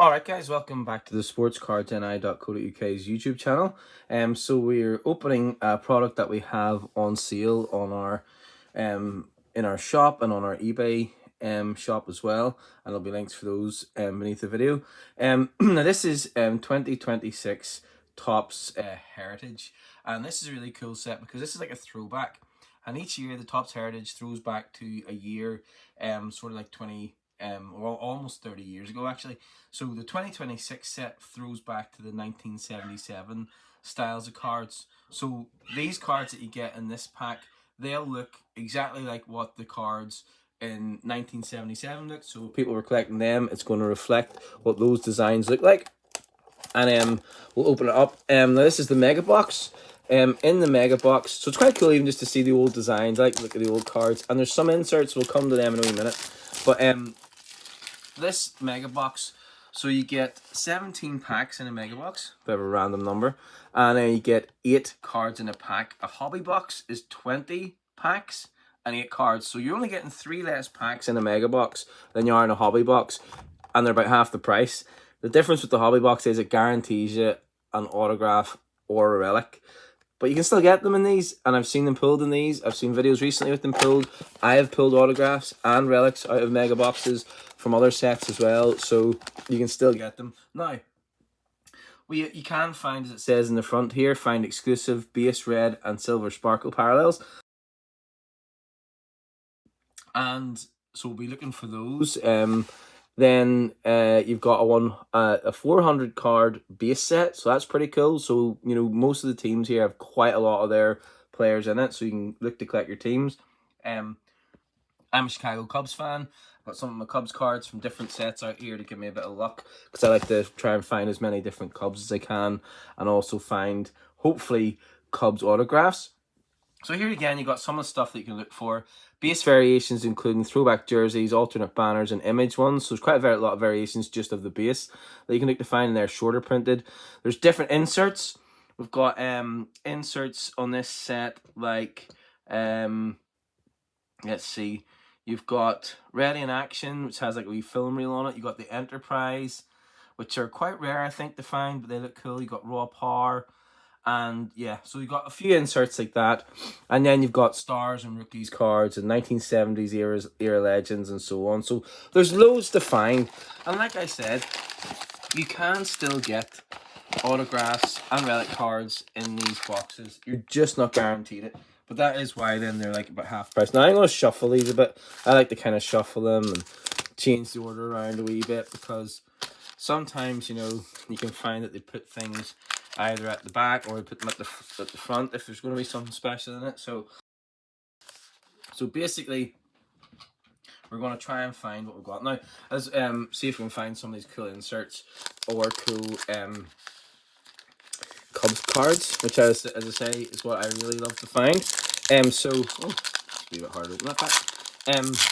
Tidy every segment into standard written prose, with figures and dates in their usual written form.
Alright guys, welcome back to the sportscardsni.co.uk's YouTube channel. So we're opening a product that we have on sale on our in our shop and on our eBay shop as well, and there'll be links for those beneath the video. Now this is 2026 TOPPS Heritage, and this is a really cool set because this is like a throwback, and each year the TOPPS Heritage throws back to a year sort of like well, almost 30 years ago actually. So the 2026 set throws back to the 1977 styles of cards. So these cards that you get in this pack, they'll look exactly like what the cards in 1977 look. So if people were collecting them, it's going to reflect what those designs look like. And we'll open it up. Now this is the mega box. In the mega box, so it's quite cool even just to see the old designs. I like to look at the old cards, and there's some inserts. We'll come to them in a wee minute. But this mega box, so you get 17 packs in a mega box, bit of a random number, and then you get 8 cards in a pack. A hobby box is 20 packs and 8 cards, so you're only getting 3 less packs in a mega box than you are in a hobby box, and they're about half the price. The difference with the hobby box is it guarantees you an autograph or a relic, but you can still get them in these, and I've seen them pulled in these. I've seen videos recently with them pulled. I have pulled autographs and relics out of mega boxes from other sets as well, so you can still get them. Now, you can find, as it says in the front here, find exclusive base red and silver sparkle parallels. And so we'll be looking for those. Then you've got a 400 card base set, so that's pretty cool. So you know, most of the teams here have quite a lot of their players in it, so you can look to collect your teams. I'm a Chicago Cubs fan. I've got some of my Cubs cards from different sets out here to give me a bit of luck, because I like to try and find as many different Cubs as I can, and also find, hopefully, Cubs autographs. So here again, you got some of the stuff that you can look for. Base variations including throwback jerseys, alternate banners, and image ones. So there's quite a lot of variations just of the base that you can look to find, and they're shorter printed. There's different inserts. We've got inserts on this set like, let's see. You've got Ready in Action, which has like a wee film reel on it. You've got the Enterprise, which are quite rare, I think, to find, but they look cool. You've got Raw Power. And yeah, so you've got a few inserts like that, and then you've got stars and rookies cards and 1970s era legends and so on. So there's loads to find, and like I said, you can still get autographs and relic cards in these boxes. You're just not guaranteed it, but that is why then they're like about half price. Now I'm going to shuffle these a bit. I like to kind of shuffle them and change the order around a wee bit, because sometimes, you know, you can find that they put things either at the back or put them at the front if there's going to be something special in it. So basically, we're going to try and find what we've got now. Let's see if we can find some of these cool inserts or cool Cubs cards, which as I say is what I really love to find. So it's a bit harder to open that back.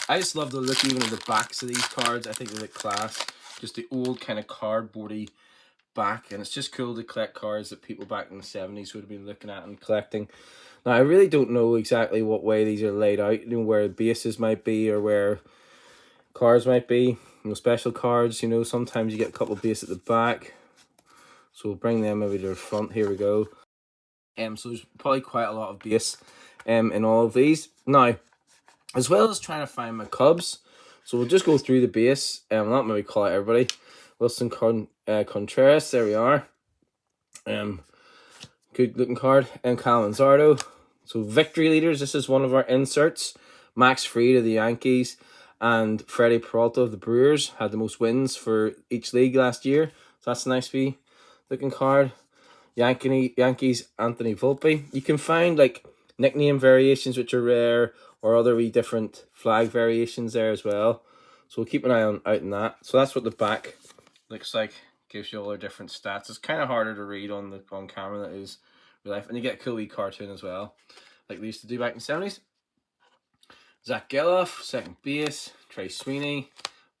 I just love the look even of the backs of these cards. I think they look class. Just the old kind of cardboardy back, and it's just cool to collect cards that people back in the 70s would have been looking at and collecting. Now I really don't know exactly what way these are laid out, you know, where bases might be or where cards might be. You know, special cards, you know, sometimes you get a couple of base at the back, so we'll bring them maybe to the front. Here we go. So there's probably quite a lot of base in all of these. Now, as well as trying to find my Cubs, so we'll just go through the base. Not maybe call out everybody. Wilson Contreras, there we are. Good looking card. And Cal Manzardo. So victory leaders, this is one of our inserts. Max Fried of the Yankees and Freddie Peralta of the Brewers had the most wins for each league last year. So that's a nice wee looking card. Yankees Anthony Volpe. You can find like nickname variations which are rare, or other wee different flag variations there as well. So we'll keep an eye out on that. So that's what the back looks like. Gives you all their different stats. It's kind of harder to read on camera than it is real life, and you get a cool wee cartoon as well, like they used to do back in the 70s. Zach Geloff, second base. Trey Sweeney,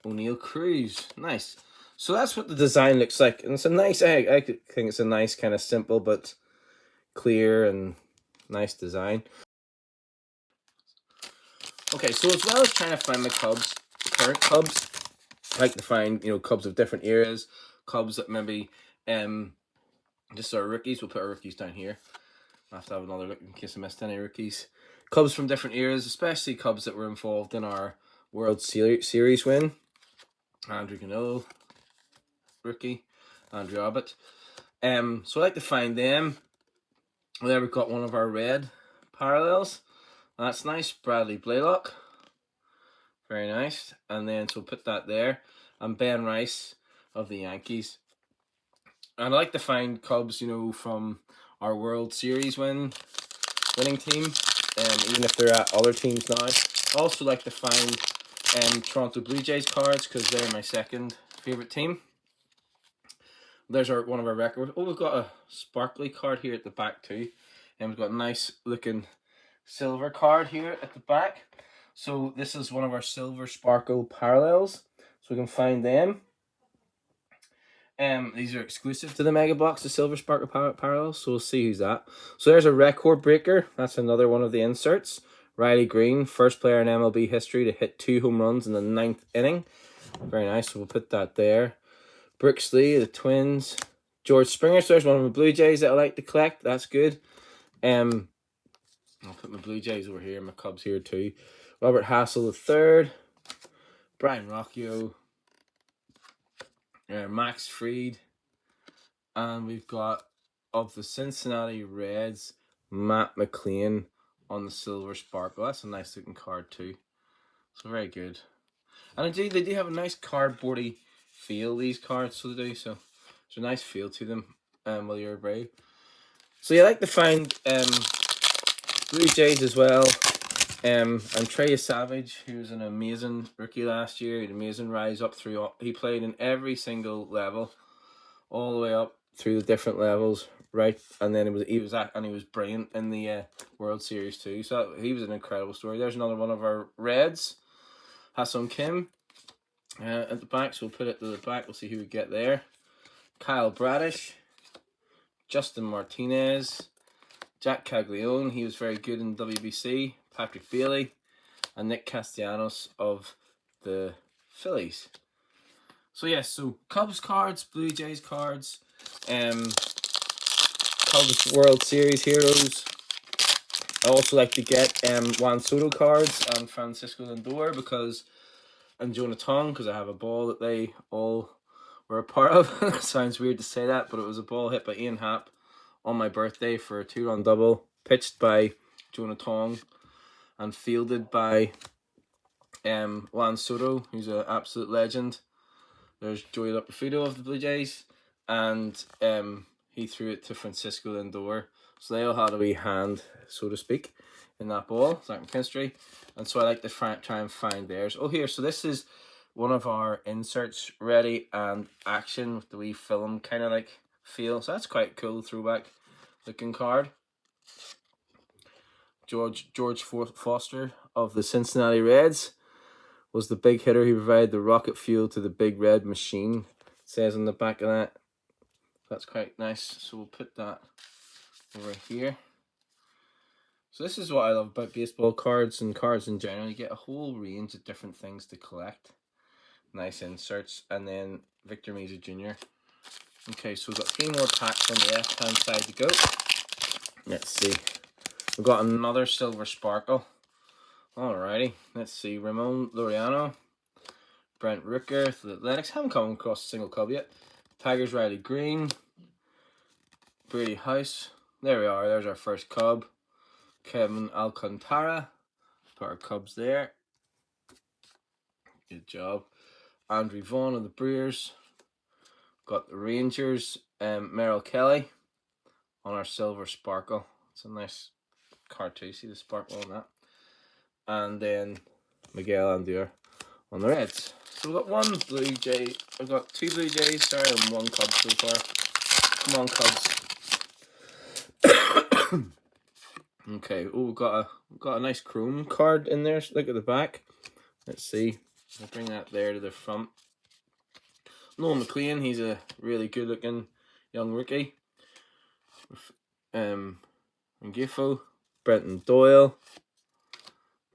O'Neill Cruz. Nice. So that's what the design looks like, and it's a nice. I think it's a nice kind of simple but clear and nice design. Okay, so as well as trying to find my Cubs, current Cubs, like to find, Cubs of different eras, Cubs that maybe just our rookies. We'll put our rookies down here. I have to have another look in case I missed any rookies. Cubs from different eras, especially Cubs that were involved in our World Series win. Andrew Canelo, rookie. Andrew Abbott. So I like to find them. There we've got one of our red parallels. That's nice. Bradley Blaylock. Very nice. And then so we'll put that there. And Ben Rice of the Yankees. And I like to find Cubs, from our World Series winning team, even if they're at other teams now. I also like to find Toronto Blue Jays cards because they're my second favorite team. There's one of our records. Oh, we've got a sparkly card here at the back too, and we've got a nice looking silver card here at the back. So this is one of our silver sparkle parallels, so we can find them. These are exclusive to the Mega Box, the Silver Sparkle Parallels, so we'll see who's that. So there's a record breaker. That's another one of the inserts. Riley Green, first player in MLB history to hit 2 home runs in the 9th inning. Very nice, so we'll put that there. Brooks Lee, the Twins. George Springer, so there's one of the Blue Jays that I like to collect. That's good. I'll put my Blue Jays over here, my Cubs here too. Robert Hassel III. Brian Rocchio. Max Fried, and we've got of the Cincinnati Reds, Matt McLean on the Silver Sparkle. That's a nice looking card too. So very good. And they do have a nice cardboardy feel, these cards, so they do. So there's a nice feel to them while you're away. So you like to find Blue Jays as well. And Trey Savage, who was an amazing rookie last year, an amazing rise up through. He played in every single level, all the way up through the different levels, right? And then he was brilliant in the World Series too. So he was an incredible story. There's another one of our Reds, Ha-Seong Kim, at the back. So we'll put it to the back. We'll see who we get there. Kyle Bradish, Justin Martinez, Jack Caglione. He was very good in WBC. Patrick Bailey, and Nick Castellanos of the Phillies. So yes, so Cubs cards, Blue Jays cards, Cubs World Series heroes. I also like to get Juan Soto cards and Francisco Lindor and Jonah Tong, because I have a ball that they all were a part of. Sounds weird to say that, but it was a ball hit by Ian Happ on my birthday for a 2-run double, pitched by Jonah Tong and fielded by Juan Soto, who's an absolute legend. There's Joey Lopafito of the Blue Jays, and he threw it to Francisco Lindor. So they all had a wee hand, so to speak, in that ball. Zach McKinstry. And so I like to try and find theirs. Oh, here, so this is one of our inserts, ready and action, with the wee film kind of like feel. So that's quite cool, throwback looking card. George Foster of the Cincinnati Reds was the big hitter. He provided the rocket fuel to the big red machine. It says on the back of that. That's quite nice. So we'll put that over here. So this is what I love about baseball cards and cards in general. You get a whole range of different things to collect. Nice inserts. And then Victor Mesa Jr. Okay, so we've got 3 more packs on the left-hand side to go. Let's see. We've got another Silver Sparkle. Alrighty, let's see. Ramon Laureano, Brent Rooker, the Athletics. Haven't come across a single Cub yet. Tigers Riley Green, Brady House. There we are. There's our first Cub. Kevin Alcantara. Put our Cubs there. Good job. Andrew Vaughn of the Brewers. Got the Rangers. Merrill Kelly on our Silver Sparkle. It's a nice card too. See the sparkle on that. And then Miguel Andujar on the Reds. So we've got 1 Blue Jay. We've got 2 Blue Jays, sorry, and 1 Cub so far. Come on, Cubs. Okay. Oh, we've got a nice chrome card in there. Look at the back. Let's see. I'll bring that there to the front. Noel McLean. He's a really good-looking young rookie. Ngifo, Brenton Doyle,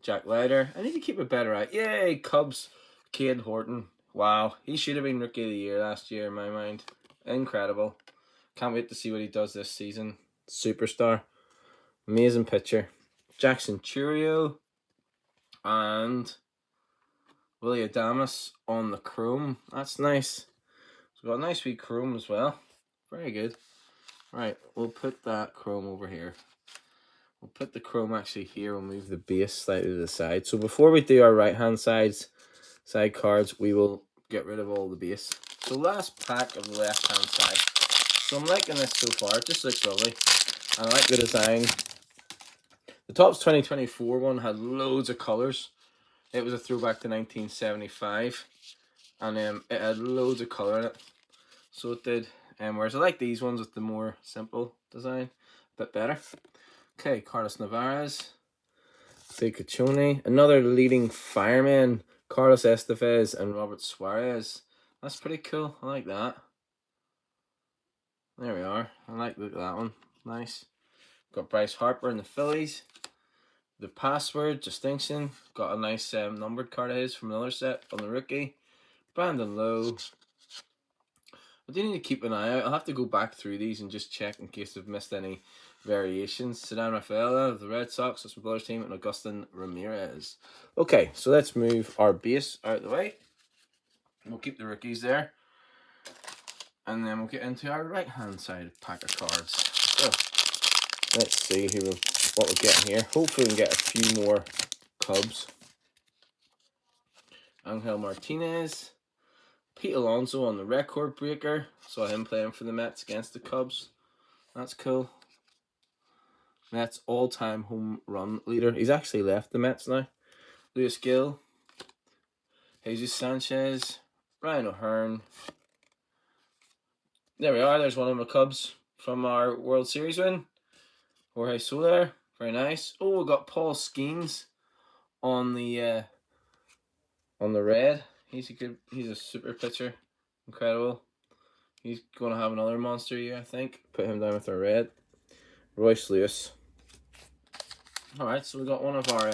Jack Leiter. I need to keep a better eye. Yay, Cubs. Cade Horton. Wow, he should have been Rookie of the Year last year in my mind. Incredible. Can't wait to see what he does this season. Superstar. Amazing pitcher. Jackson Churio and Willie Adamas on the chrome. That's nice. So we've got a nice wee chrome as well. Very good. Right, we'll put that chrome over here. We'll put the chrome actually here. We'll move the base slightly to the side. So before we do our right-hand side cards, we will get rid of all the base. So last pack of the left-hand side. So I'm liking this so far. It just looks lovely. I like the design. The Topps 2024 one had loads of colours. It was a throwback to 1975. And it had loads of colour in it. So it did. Whereas I like these ones with the more simple design. A bit better. Okay, Carlos Nevarez. Big Cachone. Another leading fireman. Carlos Estevez and Robert Suarez. That's pretty cool. I like that. There we are. I like that one. Nice. Got Bryce Harper in the Phillies. The password distinction. Got a nice numbered card of his from another set on the rookie. Brandon Lowe. I do need to keep an eye out. I'll have to go back through these and just check in case I've missed any variations. Cedar Rafaela of the Red Sox. That's my brother's team. And Augustin Ramirez. Okay, so let's move our base out of the way. We'll keep the rookies there. And then we'll get into our right-hand side pack of cards. So, let's see what we're getting here. Hopefully we can get a few more Cubs. Angel Martinez. Pete Alonso on the record breaker. Saw him playing for the Mets against the Cubs. That's cool. Mets all-time home run leader. He's actually left the Mets now. Luis Gill. Jesus Sanchez. Ryan O'Hearn. There we are. There's one of the Cubs from our World Series win. Jorge Soler. Very nice. Oh, we got Paul Skeens on the red. He's a super pitcher. Incredible. He's going to have another monster year, I think. Put him down with our red. Royce Lewis. Alright, so we got one of our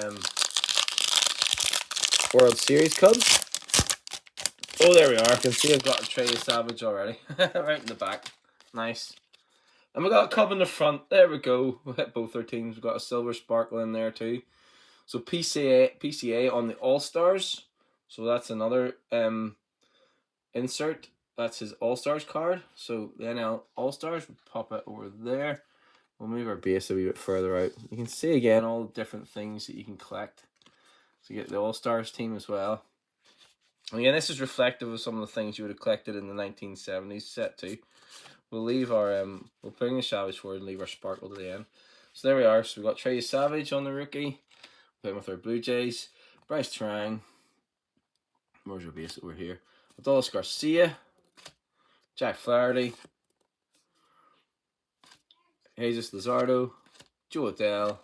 World Series Cubs. Oh, there we are. I can see I've got a Trey Savage already. Right in the back. Nice. And we got a Cub in the front. There we go. We hit both our teams. We've got a Silver Sparkle in there too. So PCA on the All-Stars. So that's another insert. That's his All-Stars card. So the NL All-Stars, we'll pop it over there. We'll move our base a wee bit further out. You can see again all the different things that you can collect. So you get the All-Stars team as well. And again, this is reflective of some of the things you would have collected in the 1970s set too. We'll leave our we'll bring the Savage forward and leave our Sparkle to the end. So there we are. So we've got Trey Savage on the rookie. Playing with our Blue Jays. Bryce Trang. Where's our base over here? Adolis Garcia. Jack Flaherty. Jesus Luzardo. Joe Adele.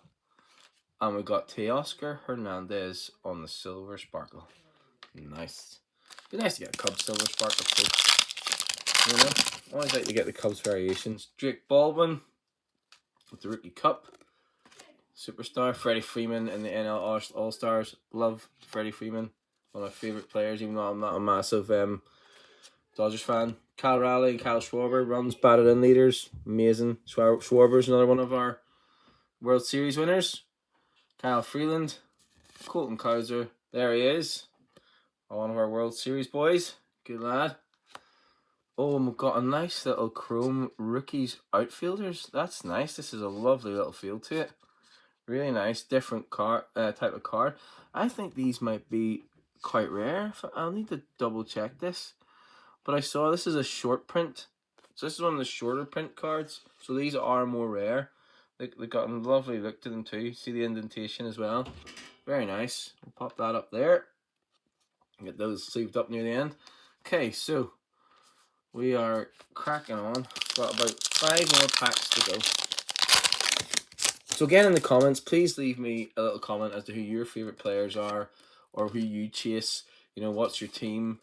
And we got Teoscar Hernandez on the Silver Sparkle. Nice. Be nice to get a Cubs Silver Sparkle too. You know, I always like to get the Cubs variations. Drake Baldwin with the Rookie Cup. Superstar. Freddie Freeman in the NL All-Stars. Love Freddie Freeman. One of my favourite players, even though I'm not a massive Dodgers fan. Cal Raleigh and Kyle Schwarber. Runs batted in leaders. Amazing. Schwarber's another one of our World Series winners. Kyle Freeland. Colton Cowser. There he is. One of our World Series boys. Good lad. Oh, and we've got a nice little chrome rookies outfielders. That's nice. This is a lovely little feel to it. Really nice. Different card, type of card. I think these might be quite rare. I'll need to double check this. But I saw this is a short print. So this is one of the shorter print cards. So these are more rare. They got a lovely look to them too. See the indentation as well. Very nice. We'll pop that up there. Get those sleeved up near the end. Okay, so we are cracking on. Got about 5 more packs to go. So again, in the comments, please leave me a little comment as to who your favourite players are, or who you chase. You know, what's your team,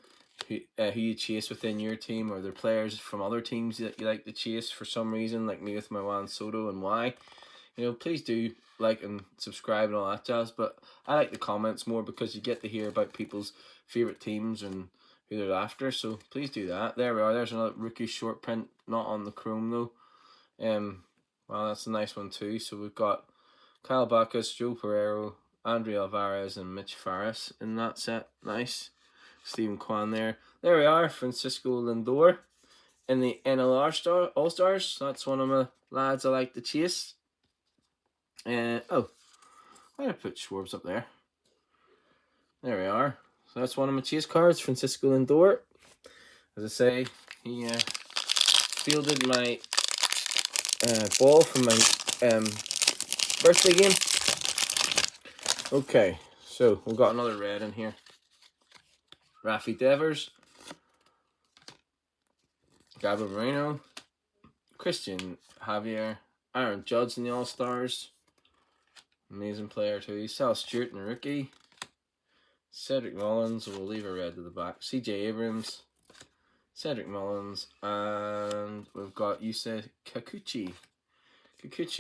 who you chase within your team, or there players from other teams that you like to chase for some reason, like me with my Juan Soto, and why. You know, please do like and subscribe and all that jazz. But I like the comments more because you get to hear about people's favourite teams and who they're after. So please do that. There we are. There's another rookie short print, not on the chrome though. Well, that's a nice one too. So we've got Kyle Backus, Joe Pereiro, Andre Alvarez, and Mitch Farris in that set. Nice. Stephen Kwan there. There we are. Francisco Lindor in the NLR All Stars. That's one of my lads I like to chase. Oh, why did I put Schwarbs up there? There we are. So that's one of my chase cards, Francisco Lindor. As I say, he fielded my ball from my birthday game. Okay, so we've got another red in here. Rafi Devers, Gabby Moreno, Christian Javier, Aaron Judge in the All-Stars. Amazing player too. Sal Stewart in the rookie. Cedric Mullins, we'll leave a red to the back. CJ Abrams, Cedric Mullins, and we've got Yusei Kikuchi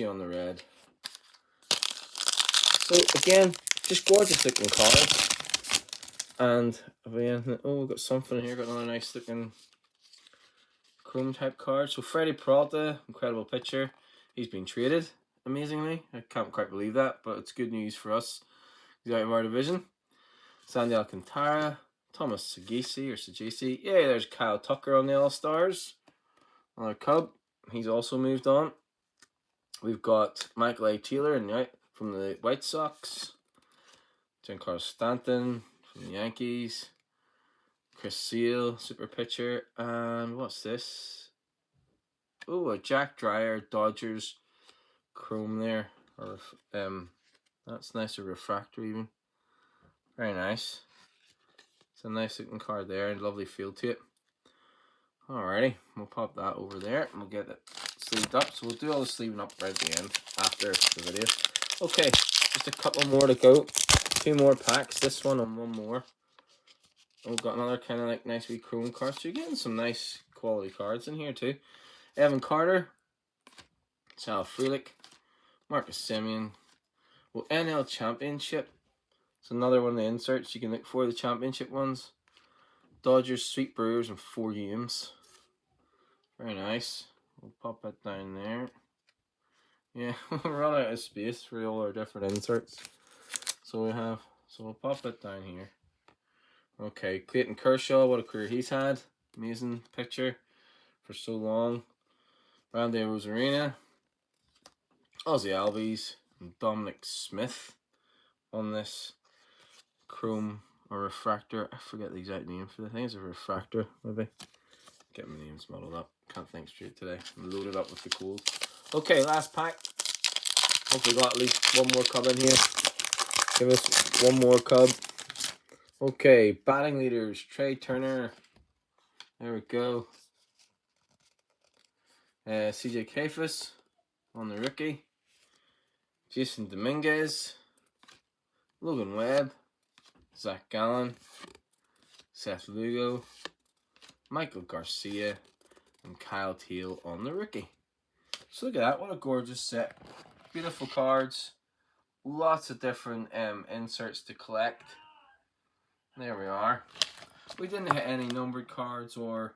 on the red. So again, just gorgeous looking cards. And we've got something here, got another nice looking chrome type card. So Freddie Peralta, incredible pitcher. He's been traded, amazingly. I can't quite believe that, but it's good news for us. He's out of our division. Sandy Alcantara, Thomas Sagisi. Yeah, there's Kyle Tucker on the All-Stars. Another Cub. He's also moved on. We've got Michael A. Taylor from the White Sox. Giancarlo Stanton from the Yankees. Chris Sale, super pitcher. And what's this? Oh, a Jack Dreyer Dodgers chrome there. Or that's nice, a refractor even. Very nice. It's a nice looking card there and lovely feel to it. Alrighty, we'll pop that over there and we'll get it sleeved up. So we'll do all the sleeving up right at the end after the video. Okay, just a couple more to go. 2 more packs, this one and one more. We've got another kind of like nice wee chrome cards. So you're getting some nice quality cards in here too. Evan Carter, Sal Frelick, Marcus Semien. Well, NL Championship. It's another one of the inserts you can look for, the championship ones. Dodgers, Sweet Brewers, and 4 games. Very nice. We'll pop that down there. Yeah, we'll run out of space for all our different inserts. So we'll pop that down here. Okay, Clayton Kershaw, what a career he's had. Amazing picture for so long. Randy Rosarina, Ozzy Albies, and Dominic Smith on this chrome or refractor. I forget the exact name for the thing. It's a refractor, maybe. Get my names muddled up. Can't think straight today. I'm loaded up with the cold. Okay, last pack. Hopefully got at least one more cub in here. Give us one more cub. Okay, batting leaders. Trey Turner. There we go. CJ Kayfus on the rookie. Jason Dominguez. Logan Webb. Zach Gallen. Seth Lugo. Michael Garcia. And Kyle Teal on the rookie. So look at that. What a gorgeous set. Beautiful cards. Lots of different inserts to collect. There we are. We didn't hit any numbered cards or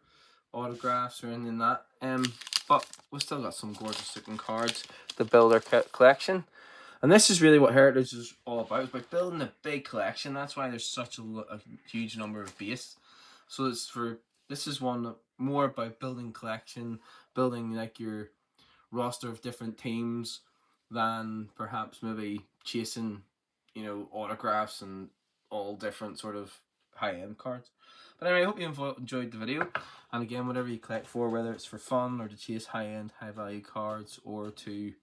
autographs or anything like that. But we still got some gorgeous looking cards to build our collection. And this is really what Heritage is all about. It's about building a big collection. That's why there's such a huge number of base. So this is one more about building collection, building like your roster of different teams than perhaps maybe chasing, autographs and all different sort of high-end cards. But anyway, I hope you enjoyed the video. And again, whatever you collect for, whether it's for fun or to chase high-end, high-value cards or to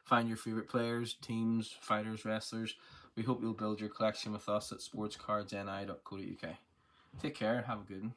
find your favorite players, teams, fighters, wrestlers, we hope you'll build your collection with us at sportscardsni.co.uk. Take care. Have a good one.